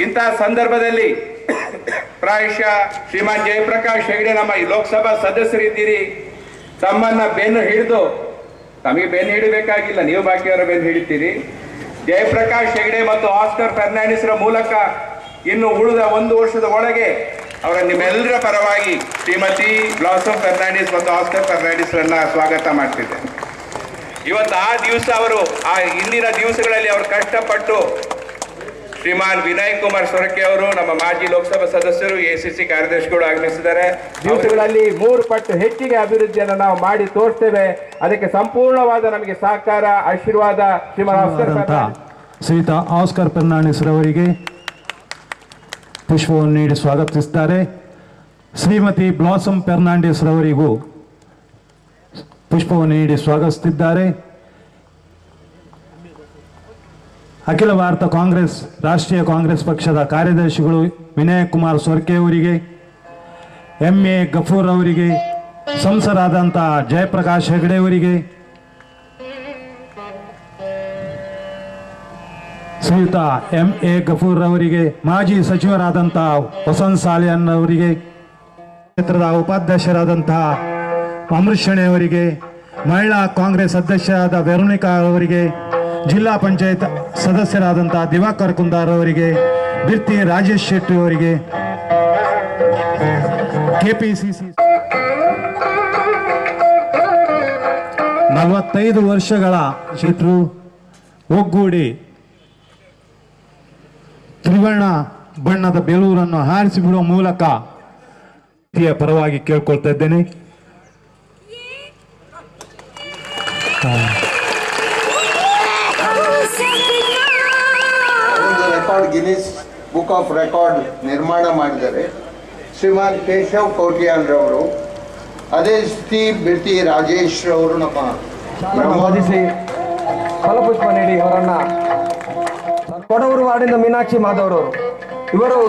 ಇಂತಹ ಸಂದರ್ಭದಲ್ಲಿ ಪ್ರಾಯಶಃ ಶ್ರೀಮಾನ್ ಜಯಪ್ರಕಾಶ್ ಹೆಗಡೆ ನಮ್ಮ ಈ ಲೋಕಸಭಾ ಸದಸ್ಯರಿದ್ದೀರಿ, ತಮ್ಮನ್ನ ಬೆನ್ನು ಹಿಡಿದು, ತಮಗೆ ಬೆನ್ನು ಹಿಡಬೇಕಾಗಿಲ್ಲ, ನೀವು ಬಾಕಿಯವರ ಬೆನ್ನು ಹಿಡಿತೀರಿ. ಜಯಪ್ರಕಾಶ್ ಹೆಗಡೆ ಮತ್ತು ಆಸ್ಕರ್ ಫರ್ನಾಂಡಿಸ್ರ ಮೂಲಕ ಇನ್ನು ಉಳಿದ 1 ವರ್ಷದ ಒಳಗೆ ಅವರ ನಿಮ್ಮೆಲ್ಲರ ಪರವಾಗಿ ಶ್ರೀಮತಿ ಬ್ಲಾಸಮ್ ಫರ್ನಾಂಡಿಸ್ ಮತ್ತು ಆಸ್ಕರ್ ಫರ್ನಾಂಡಿಸ್ರನ್ನ ಸ್ವಾಗತ ಮಾಡ್ತಿದ್ದೆ. ಇವತ್ತು ಆ ದಿವಸ ಅವರು ಆ ಇಂದಿನ ದಿವಸಗಳಲ್ಲಿ ಅವರು ಕಷ್ಟಪಟ್ಟು ಶ್ರೀಮಾನ್ ವಿನಯ್ ಕುಮಾರ್ ಸೊರಕೆ ಅವರು ನಮ್ಮ ಮಾಜಿ ಲೋಕಸಭಾ ಸದಸ್ಯರು ACC ಕಾರ್ಯದರ್ಶಿಗಳು ಆಗಮಿಸಿದ್ದಾರೆ. ದಿವಸಗಳಲ್ಲಿ 3 ಪಟ್ಟು ಹೆಚ್ಚಿಗೆ ಅಭಿವೃದ್ಧಿಯನ್ನು ನಾವು ಮಾಡಿ ತೋರಿಸ್ತೇವೆ. ಅದಕ್ಕೆ ಸಂಪೂರ್ಣವಾದ ನಮಗೆ ಸಹಕಾರ, ಆಶೀರ್ವಾದ ಶ್ರೀಯುತ ಆಸ್ಕರ್ ಫರ್ನಾಂಡಿಸ್ ರವರಿಗೆ ಪುಷ್ಪವನ್ನು ನೀಡಿ ಸ್ವಾಗತಿಸಿದ್ದಾರೆ. ಶ್ರೀಮತಿ ಬ್ಲಾಸಮ್ ಫರ್ನಾಂಡಿಸ್ ರವರಿಗೂ ಪುಷ್ಪವನ್ನು ನೀಡಿ ಸ್ವಾಗತಿಸುತ್ತಿದ್ದಾರೆ. ಅಖಿಲ ಭಾರತ ಕಾಂಗ್ರೆಸ್ ರಾಷ್ಟ್ರೀಯ ಕಾಂಗ್ರೆಸ್ ಪಕ್ಷದ ಕಾರ್ಯದರ್ಶಿಗಳು ವಿನಯ್ ಕುಮಾರ್ ಸೊರ್ಕೆ ಅವರಿಗೆ, MA ಗಫೂರ್ ಅವರಿಗೆ, ಸಂಸದರಾದಂಥ ಜಯಪ್ರಕಾಶ್ ಹೆಗಡೆ ಅವರಿಗೆ, ಶ್ರೀಯುತ MA ಗಫೂರ್ ಅವರಿಗೆ, ಮಾಜಿ ಸಚಿವರಾದಂಥ ವಸಂತ್ ಸಾಲಿಯನ್ ಅವರಿಗೆ, ಕ್ಷೇತ್ರದ ಉಪಾಧ್ಯಕ್ಷರಾದಂತಹ ಅಮೃತ್ ಶೆಣೆ ಅವರಿಗೆ, ಮಹಿಳಾ ಕಾಂಗ್ರೆಸ್ ಅಧ್ಯಕ್ಷರಾದ ವೆರೋನಿಕಾ ಅವರಿಗೆ, ಜಿಲ್ಲಾ ಪಂಚಾಯತ್ ಸದಸ್ಯರಾದಂಥ ದಿವಾಕರ್ ಕುಂದಾರ್ ಅವರಿಗೆ, ಬಿರ್ತಿ ರಾಜೇಶ್ ಶೆಟ್ಟಿ ಅವರಿಗೆ, KPCC 45 ವರ್ಷಗಳ ಕ್ಷೇತ್ರ ಒಗ್ಗೂಡಿ ತ್ರಿವರ್ಣ ಬಣ್ಣದ ಬೆಲೂರನ್ನು ಹಾರಿಸಿ ಬಿಡುವ ಮೂಲಕ ಪರವಾಗಿ ಕೇಳ್ಕೊಳ್ತಾ ಇದ್ದೇನೆ. ಗಿನ್ನಿಸ್ ಬುಕ್ ಆಫ್ ರೆಕಾರ್ಡ್ ನಿರ್ಮಾಣ ಮಾಡಿದ್ದಾರೆ ಶ್ರೀಮಾನ್ ಕೇಶವ್ ಕೋಟ್ಯಾನ್ ರವರು. ಅದೇ ಸ್ಥಿತಿ ಬಿರ್ತಿ ರಾಜೇಶ್ ರವರು ನಮ್ಮ ವಂದಿಸಿ ಫಲಪುಷ್ಪ ನೀಡಿ ಅವರನ್ನ ಕೊಡೂರು ವಾರ್ಡಿನ ಮೀನಾಕ್ಷಿ ಮಾಧವ್ ಅವರು, ಇವರು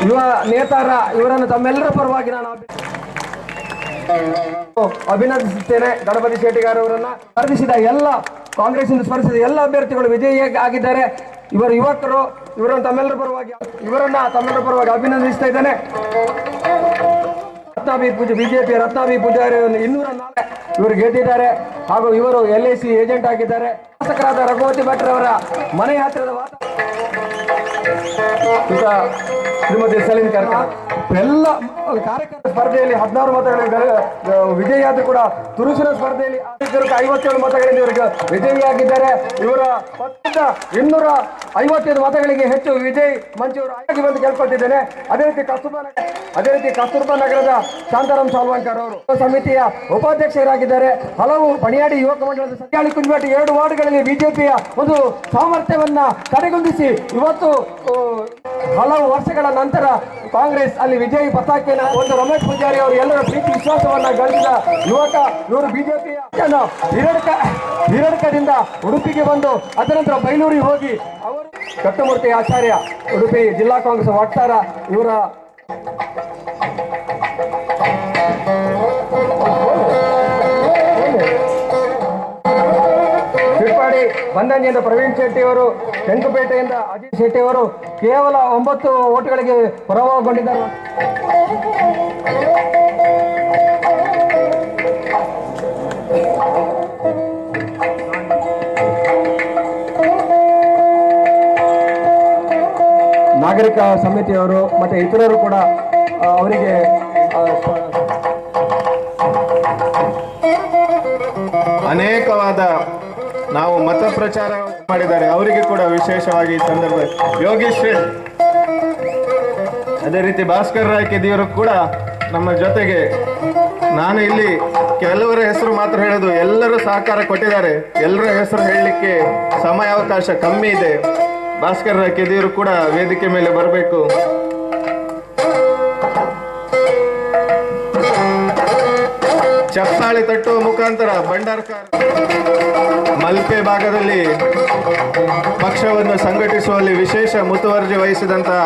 ಯುವ ನೇತಾರ, ಇವರನ್ನು ತಮ್ಮೆಲ್ಲರ ಪರವಾಗಿ ನಾನು ಅಭಿನಂದಿಸುತ್ತೇನೆ. ಗಣಪತಿ ಶೆಟ್ಟಿಗಾರ್ ಅವರನ್ನ ಸ್ಪರ್ಧಿಸಿದ ಎಲ್ಲ ಕಾಂಗ್ರೆಸ್ನಿಂದ ಸ್ಪರ್ಧಿಸಿದ ಎಲ್ಲ ಅಭ್ಯರ್ಥಿಗಳು ವಿಜಯಿಯಾಗಿದ್ದಾರೆ. ಇವರು ಯುವಕರು, ಇವರನ್ನು ತಮ್ಮೆಲ್ಲರ ಪರವಾಗಿ ಅಭಿನಂದಿಸ್ತಾ ಇದ್ದೇನೆ. ರತ್ನಾಭಿ ಬಿಜೆಪಿ ರತ್ನಾಭಿ ಪೂಜಾರಿ 204 ಇವರು ಗೆದ್ದಿದ್ದಾರೆ. ಹಾಗೂ ಇವರು LIC ಏಜೆಂಟ್ ಆಗಿದ್ದಾರೆ. ಶಾಸಕರಾದ ರಘುವತಿ ಭಟ್ರವರ ಮನೆ ಹತ್ತಿರದ ಶ್ರೀಮತಿ ಸಲೀಂ ಕರ್ಕರ್ ಎಲ್ಲ ಕಾರ್ಯಕರ್ತ ಸ್ಪರ್ಧೆಯಲ್ಲಿ 16 ಮತಗಳಿಂದ ವಿಜಯಿಯಾದರೂ ಕೂಡ ತುರುಸಿನ ಸ್ಪರ್ಧೆಯಲ್ಲಿ 57 ಮತಗಳಿಂದ ಇವರಿಗೆ ವಿಜಯಿಯಾಗಿದ್ದಾರೆ. ಇವರ 255 ಮತಗಳಿಗೆ ಹೆಚ್ಚು ವಿಜಯ್ ಮಂಚ್ ಅವರು ಆಗಿ ಬಂದು ಕೇಳ್ಕೊಳ್ತಿದ್ದೇನೆ. ಅದೇ ರೀತಿ ಕಸ್ತೂರ್ಬಾ ನಗರದ ಶಾಂತಾರಾಮ್ ಸಾಲ್ವಾನ್ಕರ್ ಅವರು ಸಮಿತಿಯ ಉಪಾಧ್ಯಕ್ಷರಾಗಿದ್ದಾರೆ. ಹಲವು ಪಣಿಯಾಡಿ ಯುವಕ ಮಂಡಳದ ಸತ್ಯಾಳಿ ಕುಂಜಾಟಿ 2 ವಾರ್ಡ್ಗಳಲ್ಲಿ ಬಿಜೆಪಿಯ ಒಂದು ಸಾಮರ್ಥ್ಯವನ್ನ ಕಡೆಗುಂದಿಸಿ ಇವತ್ತು ಹಲವು ವರ್ಷಗಳ ನಂತರ ಕಾಂಗ್ರೆಸ್ ಅಲ್ಲಿ ವಿಜಯ್ ಪತಾಕೆಯನ್ನು ಒಂದು ರಮೇಶ್ ಪೂಜಾರಿ ಅವರು ಎಲ್ಲರ ಪ್ರೀತಿ ವಿಶ್ವಾಸವನ್ನ ಗಳಿಸಿದ ಯುವಕ. ಇವರು ಬಿಜೆಪಿಯ ಹಿರಡ್ಕದಿಂದ ಉಡುಪಿಗೆ ಬಂದು ಅದರ ನಂತರ ಬೈಲೂರಿಗೆ ಹೋಗಿ ಅವರು ಕಟ್ಟಮೂರ್ತಿ ಆಚಾರ್ಯ ಉಡುಪಿ ಜಿಲ್ಲಾ ಕಾಂಗ್ರೆಸ್ ವಕ್ತಾರ. ಇವರ ಶಿರ್ಪಾಡಿ ಬಂದಂಜಿಯಿಂದ ಪ್ರವೀಣ್ ಶೆಟ್ಟಿ ಅವರು, ಕೆಂಕುಪೇಟೆಯಿಂದ ಅಜಿತ್ ಶೆಟ್ಟಿ ಅವರು ಕೇವಲ 9 ಓಟುಗಳಿಗೆ ಪರಾಭವಗೊಂಡಿದ್ದಾರೆ. ನಾಗರಿಕ ಸಮಿತಿಯವರು ಮತ್ತೆ ಇತರರು ಕೂಡ ಅವರಿಗೆ ಅನೇಕವಾದ ನಾವು ಮತ ಪ್ರಚಾರ ಮಾಡಿದ್ದಾರೆ. ಅವರಿಗೆ ಕೂಡ ವಿಶೇಷವಾಗಿ ಈ ಸಂದರ್ಭ ಯೋಗೀಶ್ ಅದೇ ರೀತಿ ಭಾಸ್ಕರ್ ರಾಯ್ ಕೆದಿಯವರು ಕೂಡ ನಮ್ಮ ಜೊತೆಗೆ. ನಾನು ಇಲ್ಲಿ ಕೆಲವರ ಹೆಸರು ಮಾತ್ರ ಹೇಳೋದು, ಎಲ್ಲರೂ ಸಹಕಾರ ಕೊಟ್ಟಿದ್ದಾರೆ. ಎಲ್ಲರ ಹೆಸರು ಹೇಳಲಿಕ್ಕೆ ಸಮಯಾವಕಾಶ ಕಮ್ಮಿ ಇದೆ. ಭಾಸ್ಕರ್ ರಾಯ್ ಕೆದಿಯವರು ಕೂಡ ವೇದಿಕೆ ಮೇಲೆ ಬರಬೇಕು. ಚಪ್ಪಾಳೆ ತಟ್ಟುವ ಮುಖಾಂತರ ಭಂಡಾರ್ಕರ್ ಮಲ್ಪೆ ಭಾಗದಲ್ಲಿ ಪಕ್ಷವನ್ನು ಸಂಘಟಿಸುವಲ್ಲಿ ವಿಶೇಷ ಮುತುವರ್ಜಿ ವಹಿಸಿದಂತಹ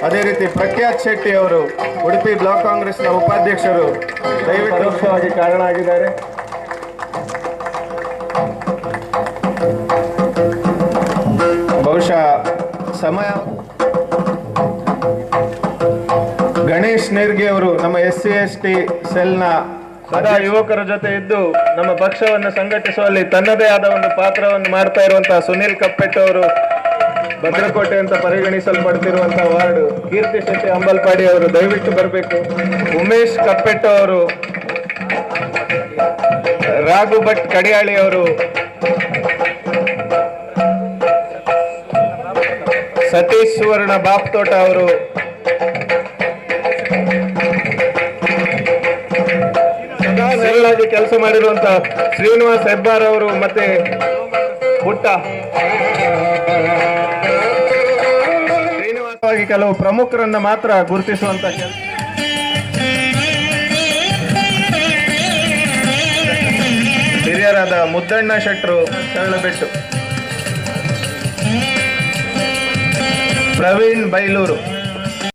ಅದೇ ರೀತಿ ಪ್ರಖ್ಯಾತ್ ಶೆಟ್ಟಿ ಅವರು ಉಡುಪಿ ಬ್ಲಾಕ್ ಕಾಂಗ್ರೆಸ್ನ ಉಪಾಧ್ಯಕ್ಷರು ದಯವಿಟ್ಟು ಕಾರಣ ಆಗಿದ್ದಾರೆ. ಬಹುಶಃ ಸಮಯ ಗಣೇಶ್ ನೇರ್ಗೆ ಅವರು ನಮ್ಮ SC/ST ಸೆಲ್ನ ಸದಾ ಯುವಕರ ಜೊತೆ ಇದ್ದು ನಮ್ಮ ಪಕ್ಷವನ್ನು ಸಂಘಟಿಸುವಲ್ಲಿ ತನ್ನದೇ ಆದ ಒಂದು ಪಾತ್ರವನ್ನು ಮಾಡ್ತಾ ಇರುವಂತಹ ಸುನೀಲ್ ಕಪ್ಪೆಟ್ಟು ಅವರು ಭದ್ರಕೋಟೆ ಅಂತ ಪರಿಗಣಿಸಲ್ಪಡ್ತಿರುವಂತಹ ವಾರ್ಡ್. ಕೀರ್ತಿ ಶೆಟ್ಟಿ ಅಂಬಲ್ಪಾಡಿ ಅವರು ದಯವಿಟ್ಟು ಬರಬೇಕು. ಉಮೇಶ್ ಕಪ್ಪೆಟ್ಟು ಅವರು, ರಾಘು ಭಟ್ ಕಡಿಯಾಳಿ ಅವರು, ಸತೀಶ್ ಸುವರ್ಣ ಬಾಪ್ತೋಟ ಅವರು, ಸದಾ ನೆರಳಾಗಿ ಕೆಲಸ ಮಾಡಿರುವಂತಹ ಶ್ರೀನಿವಾಸ್ ಹೆಬ್ಬಾರ್ ಅವರು ಮತ್ತೆ ಪುಟ್ಟ ಶ್ರೀನಿವಾಸವಾಗಿ ಕೆಲವು ಪ್ರಮುಖರನ್ನ ಮಾತ್ರ ಗುರುತಿಸುವಂತ ಕೆಲಸ. ಹಿರಿಯರಾದ ಮುದ್ದಣ್ಣ ಶೆಟ್ರು ಚಳ್ಳಬೆಟ್ಟು, ಪ್ರವೀಣ್ ಬೈಲೂರು,